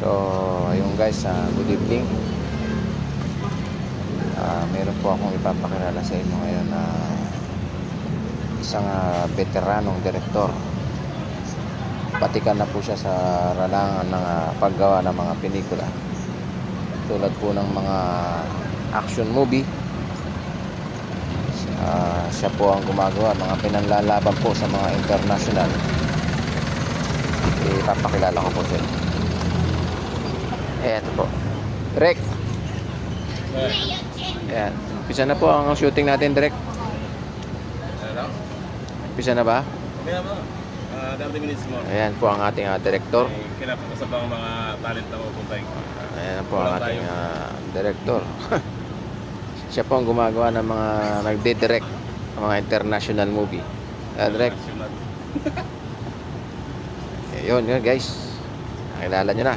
So, ayun guys, good evening. Meron po akong ipapakilala sa inyo ngayon na isang veteranong direktor. Patikan na po siya sa ralangan ng paggawa ng mga pelikula. Tulad po ng mga action movie. Siya po ang gumagawa, mga pinanlalaban po sa mga international. Ipapakilala ko po siya. Eto po. Direk. Ayan. Umpisa na po ang shooting natin, Direk. Umpisa na ba? Kaya ba? 30 minutes more. Ayan po ang ating director. Kinapakasap ang mga talent na pupuntay. Ayan po ang ating director. Siya po ang gumagawa ng mga nagde-direct ng mga international movie. Direct. Yun guys. Nakilala nyo na.